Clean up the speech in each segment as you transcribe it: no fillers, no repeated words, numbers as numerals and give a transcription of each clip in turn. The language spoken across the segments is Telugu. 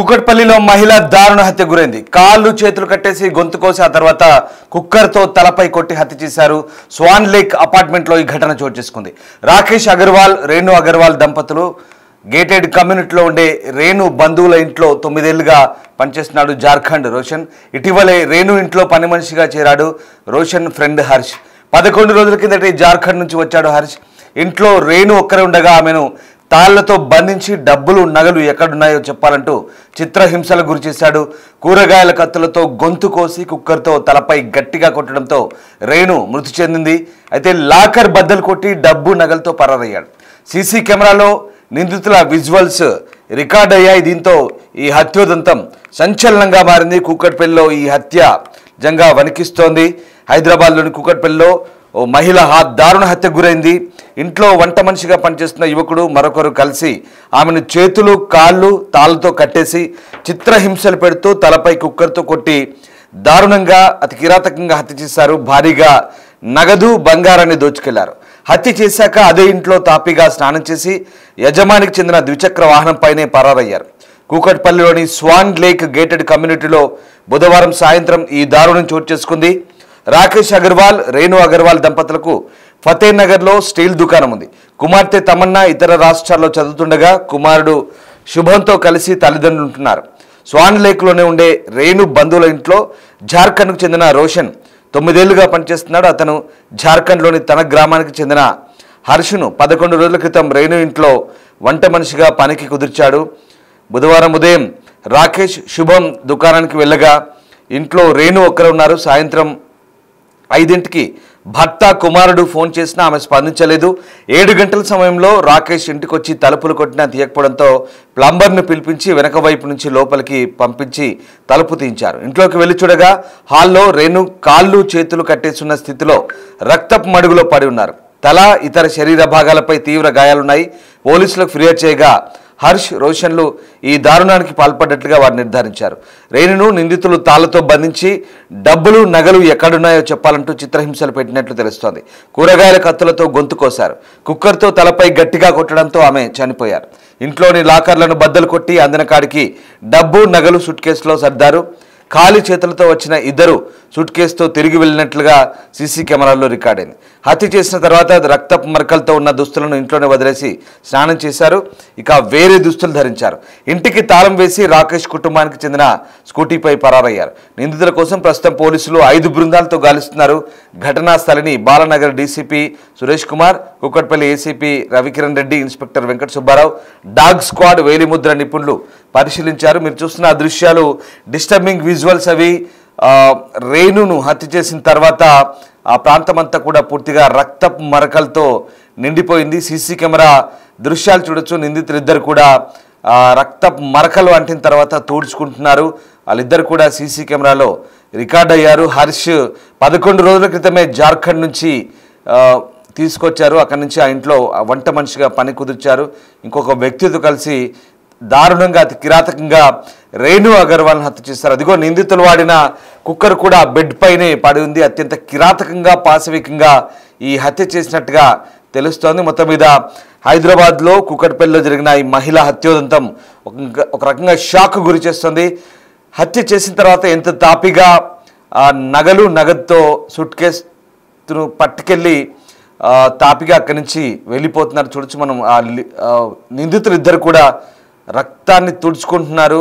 కుకట్పల్లిలో మహిళ దారుణ హత్య గురైంది. కాళ్ళు చేతులు కట్టేసి గొంతు కోసి ఆ తర్వాత కుక్కర్తో తలపై కొట్టి హత్య చేశారు. స్వాన్ లేక్ అపార్ట్మెంట్లో ఈ ఘటన చోటు చేసుకుంది. రాకేష్ అగర్వాల్, రేణు అగర్వాల్ దంపతులు గేటెడ్ కమ్యూనిటీలో ఉండే రేణు బంధువుల ఇంట్లో 9 ఏళ్లుగా పనిచేస్తున్నాడు జార్ఖండ్ రోషన్. ఇటీవలే రేణు ఇంట్లో పని మనిషిగా చేరాడు రోషన్ ఫ్రెండ్ హర్ష్. 11 రోజుల కిందట జార్ఖండ్ నుంచి వచ్చాడు హర్ష్. ఇంట్లో రేణు ఒక్కరే ఉండగా ఆమెను తాళ్లతో బంధించి డబ్బులు నగలు ఎక్కడున్నాయో చెప్పాలంటూ చిత్రహింసలకు గురి చేశాడు. కూరగాయల కత్తులతో గొంతు కోసి కుక్కర్తో తలపై గట్టిగా కొట్టడంతో రేణు మృతి చెందింది. అయితే లాకర్ బద్దలు కొట్టి డబ్బు నగలతో పరారయ్యాడు. సీసీ కెమెరాలో నిందితుల విజువల్స్ రికార్డ్ అయ్యాయి. దీంతో ఈ హత్యోదంతం సంచలనంగా మారింది. కూకట్పల్లిలో ఈ హత్య జంగా వణికిస్తోంది. హైదరాబాద్లోని కూకట్పల్లిలో ఓ మహిళ దారుణ హత్య గురైంది. ఇంట్లో వంట మనిషిగా పనిచేస్తున్న యువకుడు మరొకరు కలిసి ఆమెను చేతులు కాళ్ళు తాళ్ళతో కట్టేసి చిత్రహింసలు పెడుతూ తలపై కుక్కర్తో కొట్టి దారుణంగా అతి కిరాతకంగా హత్య చేశారు. భారీగా నగదు బంగారాన్ని దోచుకెళ్లారు. హత్య చేశాక అదే ఇంట్లో తాపీగా స్నానం చేసి యజమానికి చెందిన ద్విచక్ర వాహనంపైనే పరారయ్యారు. కూకట్పల్లిలోని స్వాన్ లేక్ గేటెడ్ కమ్యూనిటీలో బుధవారం సాయంత్రం ఈ దారుణం చోటు చేసుకుంది. రాకేష్ అగర్వాల్, రేణు అగర్వాల్ దంపతులకు ఫతేనగర్లో స్టీల్ దుకాణం ఉంది. కుమార్తె తమన్నా ఇతర రాష్ట్రాల్లో చదువుతుండగా కుమారుడు శుభంతో కలిసి తల్లిదండ్రులు ఉంటున్నారు. స్వాన్ లేక్లోనే ఉండే రేణు బంధువుల ఇంట్లో జార్ఖండ్కు చెందిన రోషన్ 9 ఏళ్లుగా పనిచేస్తున్నాడు. అతను జార్ఖండ్లోని తన గ్రామానికి చెందిన హర్షును 11 రోజుల క్రితం రేణు ఇంట్లో వంట మనిషిగా పనికి కుదిర్చాడు. బుధవారం ఉదయం రాకేష్, శుభం దుకాణానికి వెళ్ళగా ఇంట్లో రేణు ఒక్కరే ఉన్నారు. సాయంత్రం 5ంటికి భర్త, కుమారుడు ఫోన్ చేసినా ఆమె స్పందించలేదు. 7 గంటల సమయంలో రాకేష్ ఇంటికి వచ్చి తలుపులు కొట్టినా తీయకపోవడంతో ప్లంబర్ను పిలిపించి వెనక వైపు నుంచి లోపలికి పంపించి తలుపు తీయించారు. ఇంట్లోకి వెళ్లి చూడగా హాల్లో రేణు కాళ్ళు చేతులు కట్టేస్తున్న స్థితిలో రక్తపు మడుగులో పడి ఉన్నారు. తల, ఇతర శరీర భాగాలపై తీవ్ర గాయాలున్నాయి. పోలీసులకు ఫిర్యాదు చేయగా హర్ష్, రోషన్లు ఈ దారుణానికి పాల్పడ్డట్లుగా వారు నిర్ధారించారు. రేణును నిందితులు తాళ్లతో బంధించి డబ్బులు నగలు ఎక్కడున్నాయో చెప్పాలంటూ చిత్రహింసలు పెట్టినట్లు తెలుస్తోంది. కూరగాయల కత్తులతో గొంతు కోశారు. కుక్కర్తో తలపై గట్టిగా కొట్టడంతో ఆమె చనిపోయారు. ఇంట్లోని లాకర్లను బద్దలు కొట్టి అందిన కాడికి డబ్బు నగలు సూట్ కేసులో సర్దారు. ఖాళీ చేతులతో వచ్చిన ఇద్దరు సూట్ కేసుతో తిరిగి వెళ్ళినట్లుగా సీసీ కెమెరాల్లో రికార్డైంది. హత్య చేసిన తర్వాత రక్తపు మరకలతో ఉన్న దుస్తులను ఇంట్లోనే వదిలేసి స్నానం చేశారు. ఇక వేరే దుస్తులు ధరించారు. ఇంటికి తాళం వేసి రాకేష్ కుటుంబానికి చెందిన స్కూటీపై పరారయ్యారు. నిందితుల కోసం ప్రస్తుతం పోలీసులు 5 బృందాలతో గాలిస్తున్నారు. ఘటనా స్థలిని Balanagar DCP Suresh Kumar, Kukatpally ACP Ravikiran Reddy, inspector Venkata Subbarao, dog squad వేలిముద్ర నిపుణులు పరిశీలించారు. మీరు చూస్తున్న దృశ్యాలు డిస్టర్బింగ్ విజువల్స్. అవి రేణును హత్య చేసిన తర్వాత ఆ ప్రాంతమంతా కూడా పూర్తిగా రక్తపు మరకలతో నిండిపోయింది. సీసీ కెమెరా దృశ్యాలు చూడొచ్చు. నిందితులు ఇద్దరు కూడా రక్తపు మరకలు అంటిన తర్వాత తూడ్చుకుంటున్నారు. వాళ్ళిద్దరు కూడా సీసీ కెమెరాలో రికార్డ్ అయ్యారు. హర్ష్ 11 రోజుల క్రితమే జార్ఖండ్ నుంచి తీసుకొచ్చారు. అక్కడి నుంచి ఆ ఇంట్లో వంట మనిషిగా పని కుదిర్చారు. ఇంకొక వ్యక్తితో కలిసి దారుణంగా అతి కిరాతకంగా రేణు అగర్వాల్ని హత్య చేశారు. అదిగో నిందితులు వాడిన కుక్కర్ కూడా బెడ్ పైనే పడి ఉంది. అత్యంత కిరాతకంగా, పాశవికంగా ఈ హత్య చేసినట్టుగా తెలుస్తోంది. మొత్తం మీద హైదరాబాద్లో కూకట్పల్లిలో జరిగిన ఈ మహిళా హత్యోదంతం ఒక రకంగా షాక్ గురి చేస్తుంది. హత్య చేసిన తర్వాత ఎంత తాపిగా నగలు, నగదుతో సూట్ కేసును పట్టుకెళ్ళి తాపిగా అక్కడి నుంచి వెళ్ళిపోతున్నారు. చూడొచ్చు మనం. నిందితులు ఇద్దరు కూడా రక్తాన్ని తుడుచుకుంటున్నారు.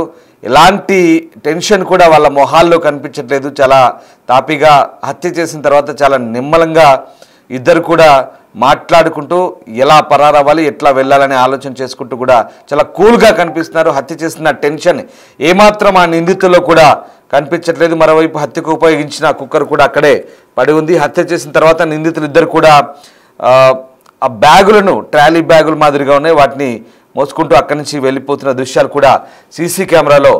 ఎలాంటి టెన్షన్ కూడా వాళ్ళ మొహాల్లో కనిపించట్లేదు. చాలా తాపిగా హత్య చేసిన తర్వాత చాలా నిమ్మలంగా ఇద్దరు కూడా మాట్లాడుకుంటూ ఎలా పరారవ్వాలి, ఎట్లా వెళ్ళాలని ఆలోచన చేసుకుంటూ కూడా చాలా కూల్గా కనిపిస్తున్నారు. హత్య చేసిన టెన్షన్ ఏమాత్రం ఆ నిందితుల్లో కూడా కనిపించట్లేదు. మరోవైపు హత్యకు ఉపయోగించిన కుక్కర్ కూడా అక్కడే పడి ఉంది. హత్య చేసిన తర్వాత నిందితులు ఇద్దరు కూడా ఆ బ్యాగులను, ట్రాలీ బ్యాగుల మాదిరిగా ఉన్నాయి, వాటిని మోసుకుంటూ అక్కడి నుంచి వెళ్ళిపోతున్న దృశ్యాలు కూడా సీసీ కెమెరాలో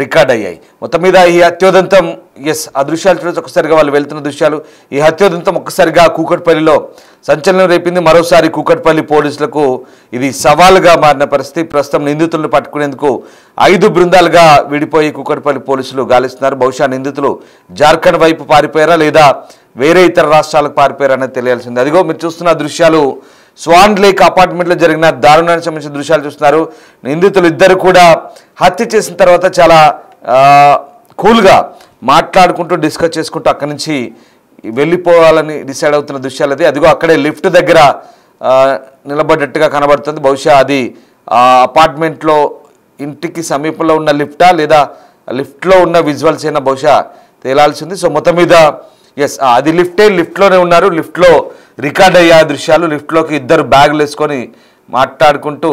రికార్డ్ అయ్యాయి. మొత్తం మీద ఈ హత్యోదంతం ఆ దృశ్యాలు చూడొచ్చు. ఒక్కసారిగా వాళ్ళు వెళ్తున్న దృశ్యాలు. ఈ హత్యోదంతం ఒక్కసారిగా కూకట్పల్లిలో సంచలనం రేపింది. మరోసారి కూకట్పల్లి పోలీసులకు ఇది సవాలుగా మారిన పరిస్థితి. ప్రస్తుతం నిందితులను పట్టుకునేందుకు 5 బృందాలుగా విడిపోయి కూకట్పల్లి పోలీసులు గాలిస్తున్నారు. బహుశా నిందితులు జార్ఖండ్ వైపు పారిపోయారా లేదా వేరే ఇతర రాష్ట్రాలకు పారిపోయారనేది తెలియాల్సింది. అదిగో మీరు చూస్తున్న దృశ్యాలు స్వాన్ లేక్ అపార్ట్మెంట్లో జరిగిన దారుణానికి సంబంధించిన దృశ్యాలు చూస్తున్నారు. నిందితులు ఇద్దరు కూడా హత్య చేసిన తర్వాత చాలా కూల్గా మాట్లాడుకుంటూ డిస్కస్ చేసుకుంటూ అక్కడి నుంచి వెళ్ళిపోవాలని డిసైడ్ అవుతున్న దృశ్యాలు అది. అదిగో అక్కడే లిఫ్ట్ దగ్గర నిలబడ్డట్టుగా కనబడుతుంది. బహుశా అది అపార్ట్మెంట్లో ఇంటికి సమీపంలో ఉన్న లిఫ్టా లేదా లిఫ్ట్లో ఉన్న విజువల్స్ అయినా బహుశా తేలాల్సింది. సో మొత్తం మీద ఎస్ అది లిఫ్ట్లోనే ఉన్నారు. లిఫ్ట్లో రికార్డ్ అయ్యే దృశ్యాలు. లిఫ్ట్లోకి ఇద్దరు బ్యాగులు వేసుకొని మాట్లాడుకుంటూ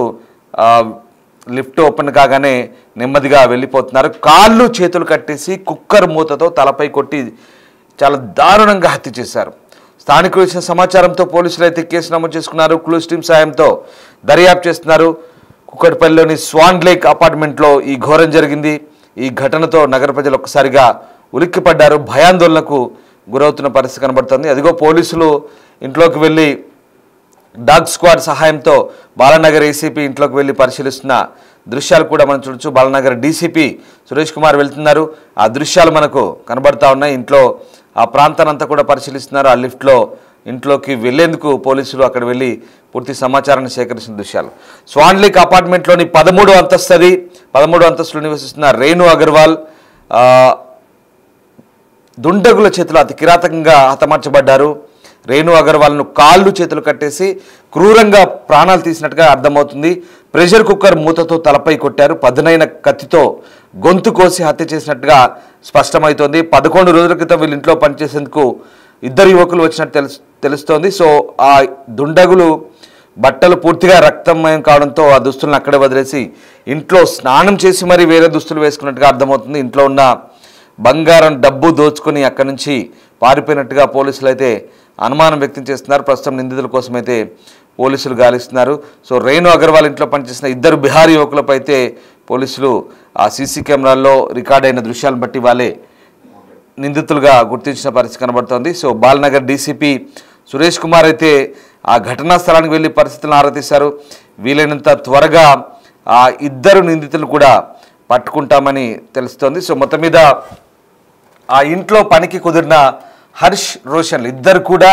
లిఫ్ట్ ఓపెన్ కాగానే నెమ్మదిగా వెళ్ళిపోతున్నారు. కాళ్ళు చేతులు కట్టేసి కుక్కర్ మూతతో తలపై కొట్టి చాలా దారుణంగా హత్య చేశారు. స్థానికులు ఇచ్చిన సమాచారంతో పోలీసులు అయితే కేసు నమోదు చేసుకున్నారు. క్లూస్ టీమ్ సాయంతో దర్యాప్తు చేస్తున్నారు. కుక్కట్పల్లిలోని స్వాన్ లేక్ అపార్ట్మెంట్లో ఈ ఘోరం జరిగింది. ఈ ఘటనతో నగర ప్రజలు ఒక్కసారిగా ఉలిక్కిపడ్డారు. భయాందోళనకు గురవుతున్న పరిస్థితి కనబడుతుంది. అదిగో పోలీసులు ఇంట్లోకి వెళ్ళి డాగ్ స్క్వాడ్ సహాయంతో బాలానగర్ ఏసీపీ ఇంట్లోకి వెళ్ళి పరిశీలిస్తున్న దృశ్యాలు కూడా మనం చూడొచ్చు. బాలానగర్ డీసీపీ సురేష్ కుమార్ వెళ్తున్నారు. ఆ దృశ్యాలు మనకు కనబడతా ఉన్నాయి. ఇంట్లో ఆ ప్రాంతానంతా కూడా పరిశీలిస్తున్నారు. ఆ లిఫ్ట్లో ఇంట్లోకి వెళ్లేందుకు పోలీసులు అక్కడ వెళ్ళి పూర్తి సమాచారాన్ని సేకరించిన దృశ్యాలు. స్వాన్ లేక్ అపార్ట్మెంట్లోని 13వ అంతస్తులో నివసిస్తున్న రేణు అగర్వాల్ దుండగుల చేతిలో అతి కిరాతకంగా హతమార్చబడ్డారు. రేణు అగర్వాల్ను కాళ్ళు చేతులు కట్టేసి క్రూరంగా ప్రాణాలు తీసినట్టుగా అర్థమవుతుంది. ప్రెషర్ కుక్కర్ మూతతో తలపై కొట్టారు. పదునైన కత్తితో గొంతు కోసి హత్య చేసినట్టుగా స్పష్టమవుతోంది. 11 రోజుల క్రితం వీళ్ళ ఇంట్లో పనిచేసేందుకు ఇద్దరు యువకులు వచ్చినట్టు తెలుస్తోంది. సో ఆ దుండగులు బట్టలు పూర్తిగా రక్తమయం కావడంతో ఆ దుస్తులను అక్కడే వదిలేసి ఇంట్లో స్నానం చేసి మరీ వేరే దుస్తులు వేసుకున్నట్టుగా అర్థమవుతుంది. ఇంట్లో ఉన్న బంగారం డబ్బు దోచుకొని అక్కడి నుంచి పారిపోయినట్టుగా పోలీసులు అయితే అనుమానం వ్యక్తం చేస్తున్నారు. ప్రస్తుతం నిందితుల కోసం అయితే పోలీసులు గాలిస్తున్నారు. సో రేణు అగర్వాల్ ఇంట్లో పనిచేసిన ఇద్దరు బిహారీ యువకులపై అయితే పోలీసులు ఆ సీసీ కెమెరాల్లో రికార్డ్ అయిన దృశ్యాలను బట్టి వాళ్ళే నిందితులుగా గుర్తించిన పరిస్థితి కనబడుతోంది. సో బాలనగర్ డీసీపీ సురేష్ కుమార్ అయితే ఆ ఘటనా స్థలానికి వెళ్ళి పరిస్థితులను ఆరా తీశారు. వీలైనంత త్వరగా ఆ ఇద్దరు నిందితులు కూడా పట్టుకుంటామని తెలుస్తోంది. సో మొత్తం మీద ఆ ఇంట్లో పనికి కుదిరిన హర్ష్ రోషన్లు ఇద్దరు కూడా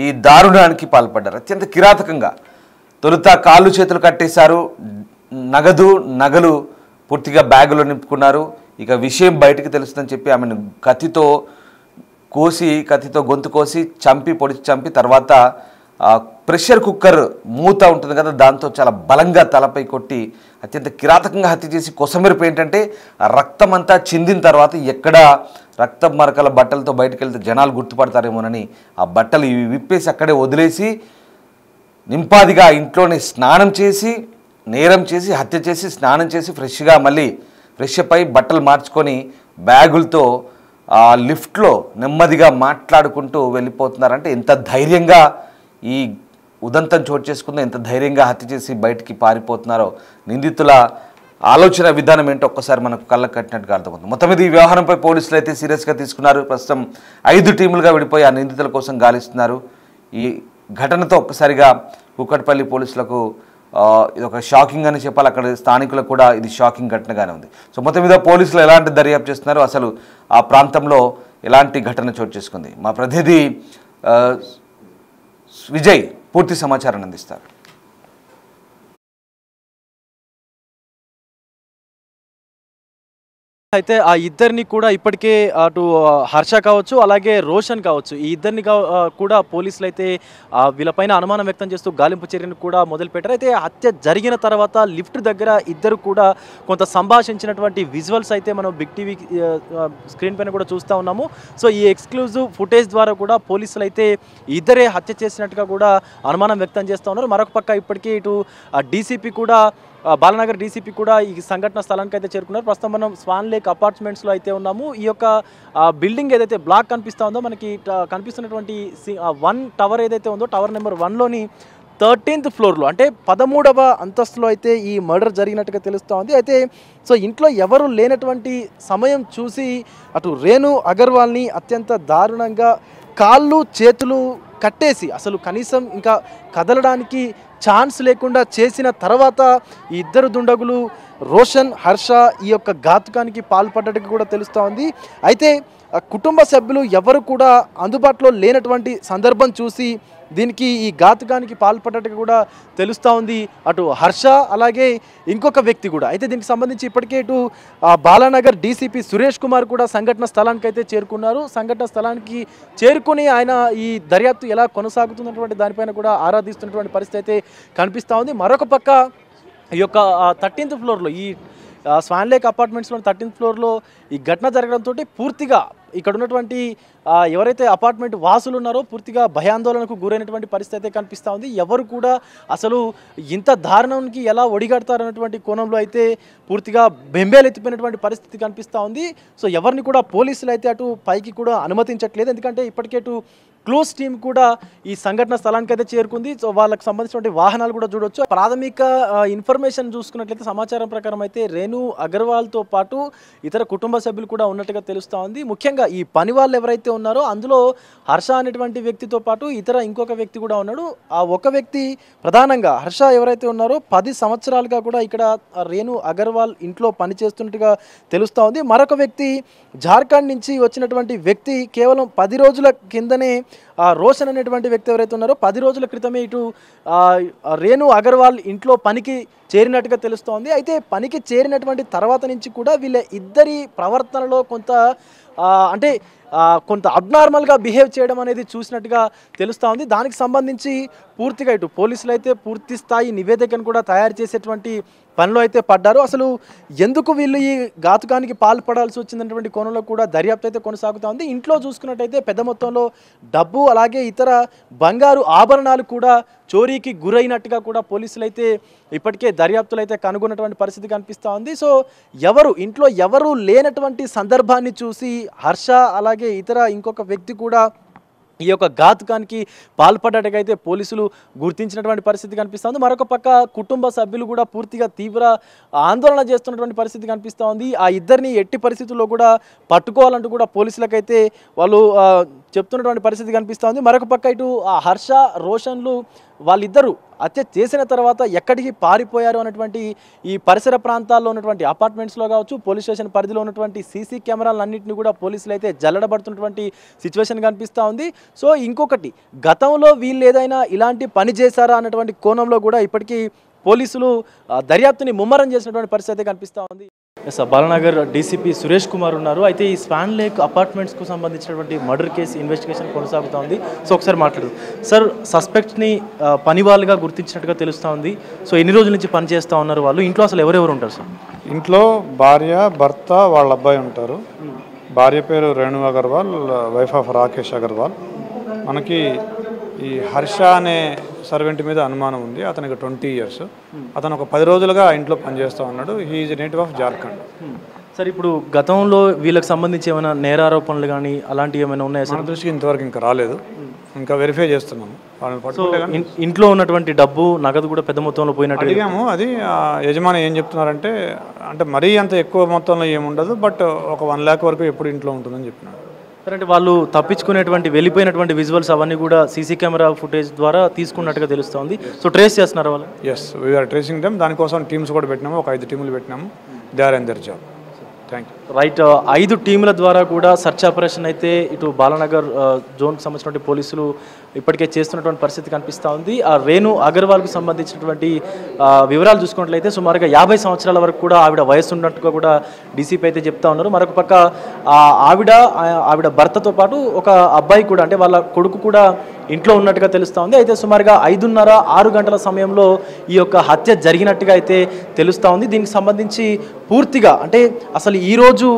ఈ దారుణానికి పాల్పడ్డారు. అత్యంత కిరాతకంగా తొలుత కాళ్ళు చేతులు కట్టేశారు. నగలు పూర్తిగా బ్యాగులో నింపుకున్నారు. ఇక విషయం బయటికి తెలుస్తుందని చెప్పి ఆమెను కత్తితో గొంతు కోసి పొడిచి చంపి తర్వాత ప్రెషర్ కుక్కర్ మూత ఉంటుంది కదా, దాంతో చాలా బలంగా తలపై కొట్టి అత్యంత కిరాతకంగా హత్య చేసి కొసమెరుపు ఏంటంటే ఆ రక్తం అంతా చిందిన తర్వాత ఎక్కడ రక్తం మరకల బట్టలతో బయటకు వెళ్తే జనాలు గుర్తుపడతారేమోనని ఆ బట్టలు విప్పేసి అక్కడే వదిలేసి నింపాదిగా ఇంట్లోనే స్నానం చేసి నేరం చేసి హత్య చేసి స్నానం చేసి ఫ్రెష్గా మళ్ళీ ఫ్రెష్ అయి బట్టలు మార్చుకొని బ్యాగులతో ఆ లిఫ్ట్లో నెమ్మదిగా మాట్లాడుకుంటూ వెళ్ళిపోతున్నారంటే ఎంత ధైర్యంగా ఈ ఉదంతం చోటు చేసుకుందో, ఎంత ధైర్యంగా హత్య చేసి బయటికి పారిపోతున్నారో నిందితుల ఆలోచన విధానం ఏంటో ఒక్కసారి మనకు కళ్ళకు కట్టినట్టుగా అర్థమవుతుంది. మొత్తం మీద ఈ వ్యవహారంపై పోలీసులు అయితే సీరియస్గా తీసుకున్నారు. ప్రస్తుతం 5 టీములుగా విడిపోయి ఆ నిందితుల కోసం గాలిస్తున్నారు. ఈ ఘటనతో ఒక్కసారిగా కూకట్పల్లి పోలీసులకు ఇది ఒక షాకింగ్ అని చెప్పాలి. అక్కడ స్థానికులకు కూడా ఇది షాకింగ్ ఘటనగానే ఉంది. సో మొత్తం మీద పోలీసులు ఎలాంటి దర్యాప్తు చేస్తున్నారు, అసలు ఆ ప్రాంతంలో ఎలాంటి ఘటన చోటు చేసుకుంది, మా ప్రతినిధి విజయ్ పూర్తి సమాచారాన్ని అందిస్తారు. అయితే ఆ ఇద్దరిని కూడా ఇప్పటికే అటు హర్ష కావచ్చు అలాగే రోషన్ కావచ్చు ఈ ఇద్దరిని కూడా పోలీసులు అయితే వీళ్ళపైన అనుమానం వ్యక్తం చేస్తూ గాలింపు చర్యను కూడా మొదలుపెట్టారు. అయితే హత్య జరిగిన తర్వాత లిఫ్ట్ దగ్గర ఇద్దరు కూడా కొంత సంభాషించినటువంటి విజువల్స్ అయితే మనం బిగ్ టీవీ స్క్రీన్ పైన కూడా చూస్తూ ఉన్నాము. సో ఈ ఎక్స్క్లూజివ్ ఫుటేజ్ ద్వారా కూడా పోలీసులు అయితే ఇద్దరే హత్య చేసినట్టుగా కూడా అనుమానం వ్యక్తం చేస్తూ ఉన్నారు. మరొక పక్క ఇప్పటికీ ఇటు డీసీపీ కూడా బాలనగర్ డీసీపీ కూడా ఈ సంఘటన స్థలానికి అయితే చేరుకున్నారు. ప్రస్తుతం మనం స్వాన్ లేక్ అపార్ట్మెంట్స్లో అయితే ఉన్నాము. ఈ యొక్క బిల్డింగ్ ఏదైతే బ్లాక్ కనిపిస్తూ ఉందో మనకి కనిపిస్తున్నటువంటి 1 టవర్ ఏదైతే ఉందో టవర్ నెంబర్ 1లోని 13th ఫ్లోర్లో అంటే 13వ అంతస్తులో అయితే ఈ మర్డర్ జరిగినట్టుగా తెలుస్తూ ఉంది. అయితే సో ఇంట్లో ఎవరు లేనటువంటి సమయం చూసి అటు రేణు అగర్వాల్ని అత్యంత దారుణంగా కాళ్ళు చేతులు కట్టేసి అసలు కనీసం ఇంకా కదలడానికి ఛాన్స్ లేకుండా చేసిన తర్వాత ఈ ఇద్దరు దుండగులు రోషన్ హర్ష ఈ యొక్క ఘాతుకానికి పాల్పడ్డట్టుగా కూడా తెలుస్తూ ఉంది. అయితే కుటుంబ సభ్యులు ఎవరు కూడా అందుబాటులో లేనటువంటి సందర్భం చూసి దీనికి ఈ ఘాతుకానికి పాల్పడ్డట్టుగా కూడా తెలుస్తూ ఉంది అటు హర్ష అలాగే ఇంకొక వ్యక్తి కూడా. అయితే దీనికి సంబంధించి ఇప్పటికే ఇటు బాలానగర్ డీసీపీ సురేష్ కుమార్ కూడా సంఘటన స్థలానికి అయితే చేరుకున్నారు. సంఘటన స్థలానికి చేరుకుని ఆయన ఈ దర్యాప్తు ఎలా కొనసాగుతున్నటువంటి దానిపైన కూడా ఆరాధిస్తున్నటువంటి పరిస్థితి అయితే కనిపిస్తూ ఉంది. మరొక పక్క ఈ యొక్క 13th ఫ్లోర్లో ఈ స్వాన్ లేక్ అపార్ట్మెంట్స్లోని 13th ఫ్లోర్లో ఈ ఘటన జరగడంతో పూర్తిగా ఇక్కడ ఉన్నటువంటి ఎవరైతే అపార్ట్మెంట్ వాసులు ఉన్నారో పూర్తిగా భయాందోళనకు గురైనటువంటి పరిస్థితి అయితే కనిపిస్తూ ఉంది. ఎవరు కూడా అసలు ఇంత దారుణానికి ఎలా ఒడిగడతారన్నటువంటి కోణంలో అయితే పూర్తిగా బెంబేలెత్తిపోయినటువంటి పరిస్థితి కనిపిస్తూ ఉంది. సో ఎవరిని కూడా పోలీసులు అయితే అటు పైకి కూడా అనుమతించట్లేదు. ఎందుకంటే ఇప్పటికే అటు క్లోజ్ టీమ్ కూడా ఈ సంఘటన స్థలానికి అయితే చేరుకుంది. సో వాళ్ళకి సంబంధించినటువంటి వాహనాలు కూడా చూడొచ్చు. ప్రాథమిక ఇన్ఫర్మేషన్ చూసుకున్నట్లయితే సమాచారం ప్రకారం అయితే రేణు అగర్వాల్తో పాటు ఇతర కుటుంబ సభ్యులు కూడా ఉన్నట్టుగా తెలుస్తూ ఉంది. ముఖ్యంగా ఈ పని వాళ్ళు ఎవరైతే ఉన్నారో అందులో హర్ష అనేటువంటి వ్యక్తితో పాటు ఇంకొక వ్యక్తి కూడా ఉన్నాడు. ఆ ఒక వ్యక్తి ప్రధానంగా హర్ష ఎవరైతే ఉన్నారో 10 సంవత్సరాలుగా కూడా ఇక్కడ రేణు అగర్వాల్ ఇంట్లో పనిచేస్తున్నట్టుగా తెలుస్తూ ఉంది. మరొక వ్యక్తి జార్ఖండ్ నుంచి వచ్చినటువంటి వ్యక్తి కేవలం 10 రోజుల కిందనే రోషన్ అనేటువంటి వ్యక్తి ఎవరైతే ఉన్నారో 10 రోజుల క్రితమే ఇటు రేణు అగర్వాల్ ఇంట్లో పనికి చేరినట్టుగా తెలుస్తోంది. అయితే పనికి చేరినటువంటి తర్వాత నుంచి కూడా వీళ్ళ ఇద్దరి ప్రవర్తనలో కొంత అబ్నార్మల్గా బిహేవ్ చేయడం అనేది చూసినట్టుగా తెలుస్తూ ఉంది. దానికి సంబంధించి పూర్తిగా ఇటు పోలీసులు అయితే పూర్తి స్థాయి నివేదికను కూడా తయారు చేసేటువంటి పనిలో అయితే పడ్డారు. అసలు ఎందుకు వీళ్ళు ఈ ఘాతుకానికి పాల్పడాల్సి వచ్చినటువంటి కోణంలో కూడా దర్యాప్తు అయితే కొనసాగుతూ ఉంది. ఇంట్లో చూసుకున్నట్టయితే పెద్ద మొత్తంలో డబ్బు అలాగే ఇతర బంగారు ఆభరణాలు కూడా చోరీకి గురైనట్టుగా కూడా పోలీసులు అయితే ఇప్పటికే దర్యాప్తులు అయితే కనుగొన్నటువంటి పరిస్థితి కనిపిస్తూ ఉంది. సో ఇంట్లో ఎవరు లేనటువంటి సందర్భాన్ని చూసి హర్ష అలాగే ఇతర ఇంకొక వ్యక్తి కూడా ఈ యొక్క ఘాతుకానికి పాల్పడ్డట్టుగైతే పోలీసులు గుర్తించినటువంటి పరిస్థితి కనిపిస్తుంది. మరొక పక్క కుటుంబ సభ్యులు కూడా పూర్తిగా తీవ్ర ఆందోళన చేస్తున్నటువంటి పరిస్థితి కనిపిస్తూ ఉంది. ఆ ఇద్దరిని ఎట్టి పరిస్థితుల్లో కూడా పట్టుకోవాలంటూ కూడా పోలీసులకైతే వాళ్ళు చెప్తున్నటువంటి పరిస్థితి కనిపిస్తూ ఉంది. మరొక పక్క ఇటు హర్ష రోషన్లు వాళ్ళిద్దరూ హత్య చేసిన తర్వాత ఎక్కడికి పారిపోయారు అన్నటువంటి ఈ పరిసర ప్రాంతాల్లో ఉన్నటువంటి అపార్ట్మెంట్స్లో కావచ్చు పోలీస్ స్టేషన్ పరిధిలో ఉన్నటువంటి సీసీ కెమెరాలన్నింటినీ కూడా పోలీసులు అయితే జల్లడబడుతున్నటువంటి సిచ్యువేషన్ కనిపిస్తూ ఉంది. సో ఇంకొకటి గతంలో వీళ్ళు ఏదైనా ఇలాంటి పని చేశారా అన్నటువంటి కోణంలో కూడా ఇప్పటికీ పోలీసులు దర్యాప్తుని ముమ్మరం చేసినటువంటి పరిస్థితి కనిపిస్తూ ఉంది. బాలానగర్ డీసీపీ సురేష్ కుమార్ ఉన్నారు. అయితే ఈ స్వాన్ లేక్ అపార్ట్మెంట్స్కు సంబంధించినటువంటి మర్డర్ కేసు ఇన్వెస్టిగేషన్ కొనసాగుతూ ఉంది. సో ఒకసారి మాట్లాడు సార్, సస్పెక్ట్స్ని పని వాళ్ళుగా గుర్తించినట్టుగా తెలుస్తూ ఉంది. సో ఎన్ని రోజుల నుంచి పని చేస్తూ ఉన్నారు వాళ్ళు? ఇంట్లో అసలు ఎవరెవరు ఉంటారు సార్? ఇంట్లో భార్య, భర్త, వాళ్ళ అబ్బాయి ఉంటారు. భార్య పేరు రేణు అగర్వాల్, వైఫ్ ఆఫ్ రాకేష్ అగర్వాల్. మనకి ఈ హర్ష అనే సర్వెంట్ మీద అనుమానం ఉంది. అతనికి 20 years. అతను ఒక 10 రోజులుగా ఆ ఇంట్లో పనిచేస్తూ ఉన్నాడు. He is native of Jharkhand. Sir ఇప్పుడు గతంలో వీళ్ళకి సంబంధించి ఏమైనా నేరారోపణలు కానీ అలాంటివి ఏమైనా ఉన్నాయా సార్? మన దృష్టికి ఇంతవరకు ఇంకా రాలేదు. ఇంకా వెరిఫై చేస్తున్నాము. ఇంట్లో ఉన్నటువంటి డబ్బు నగదు కూడా పెద్ద మొత్తంలో పోయినట్టు అడిగాము. అది యజమాని ఏం చెప్తున్నారంటే అంటే మరీ అంత ఎక్కువ మొత్తంలో ఏముండదు, బట్ ఒక 1 lakh వరకు ఎప్పుడు ఇంట్లో ఉంటుందని చెప్పినారు. అంటే వాళ్ళు తప్పించుకునేటువంటి వెళ్ళిపోయినటువంటి విజువల్స్ అవన్నీ కూడా సీసీ కెమెరా ఫుటేజ్ ద్వారా తీసుకున్నట్టుగా తెలుస్తుంది. సో ట్రేస్ చేస్తున్నారు వాళ్ళు? Yes, we are tracing them. దానికోసం టీమ్స్ కూడా పెట్టినాము. ఒక 5 టీములు పెట్టినాము. They are in their job. Thank you. Right, 5 టీముల ద్వారా కూడా సర్చ్ ఆపరేషన్ అయితే ఇటు బాలానగర్ జోన్కి సంబంధించినటువంటి పోలీసులు ఇప్పటికే చేస్తున్నటువంటి పరిస్థితి కనిపిస్తూ ఉంది. ఆ రేణు అగర్వాల్కి సంబంధించినటువంటి వివరాలు చూసుకున్నట్లయితే సుమారుగా 50 సంవత్సరాల వరకు కూడా ఆవిడ వయసు ఉన్నట్టుగా కూడా డీసీపీ అయితే చెప్తా ఉన్నారు. మరొక పక్క ఆవిడ భర్తతో పాటు ఒక అబ్బాయి కూడా అంటే వాళ్ళ కొడుకు కూడా ఇంట్లో ఉన్నట్టుగా తెలుస్తూ ఉంది. అయితే సుమారుగా 5:30-6 గంటల సమయంలో ఈ యొక్క హత్య జరిగినట్టుగా అయితే తెలుస్తూ ఉంది. దీనికి సంబంధించి పూర్తిగా అంటే అసలు ఈరోజు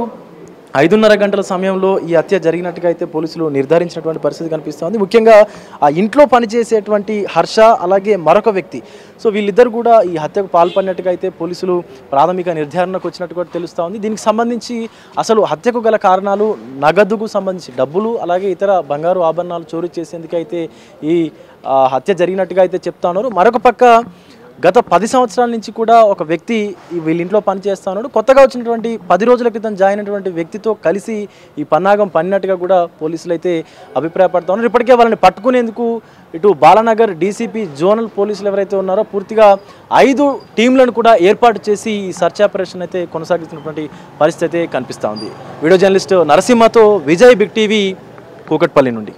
5:30 గంటల సమయంలో ఈ హత్య జరిగినట్టుగా అయితే పోలీసులు నిర్ధారించినటువంటి పరిస్థితి కనిపిస్తుంది. ముఖ్యంగా ఆ ఇంట్లో పనిచేసేటువంటి హర్ష అలాగే మరొక వ్యక్తి, సో వీళ్ళిద్దరు కూడా ఈ హత్యకు పాల్పడినట్టుగా అయితే పోలీసులు ప్రాథమిక నిర్ధారణకు వచ్చినట్టు కూడా తెలుస్తూ ఉంది. దీనికి సంబంధించి అసలు హత్యకు గల కారణాలు నగదుకు సంబంధించి డబ్బులు అలాగే ఇతర బంగారు ఆభరణాలు చోరీ చేసేందుకైతే ఈ హత్య జరిగినట్టుగా అయితే చెప్తా ఉన్నారు. మరొక పక్క గత 10 సంవత్సరాల నుంచి కూడా ఒక వ్యక్తి వీళ్ళ ఇంట్లో పనిచేస్తా ఉన్నాడు. కొత్తగా వచ్చినటువంటి 10 రోజుల క్రితం జాయిన్ అయినటువంటి వ్యక్తితో కలిసి ఈ పన్నాగం పడినట్టుగా కూడా పోలీసులు అయితే అభిప్రాయపడతా ఉన్నారు. ఇప్పటికే వాళ్ళని పట్టుకునేందుకు ఇటు బాలానగర్ డీసీపీ జోనల్ పోలీసులు ఎవరైతే ఉన్నారో పూర్తిగా 5 టీంలను కూడా ఏర్పాటు చేసి ఈ సర్చ్ ఆపరేషన్ అయితే కొనసాగిస్తున్నటువంటి పరిస్థితి అయితే కనిపిస్తూ ఉంది. వీడియో జర్నలిస్ట్ నరసింహతో విజయ్, బిగ్ టీవీ, కూకట్పల్లి నుండి.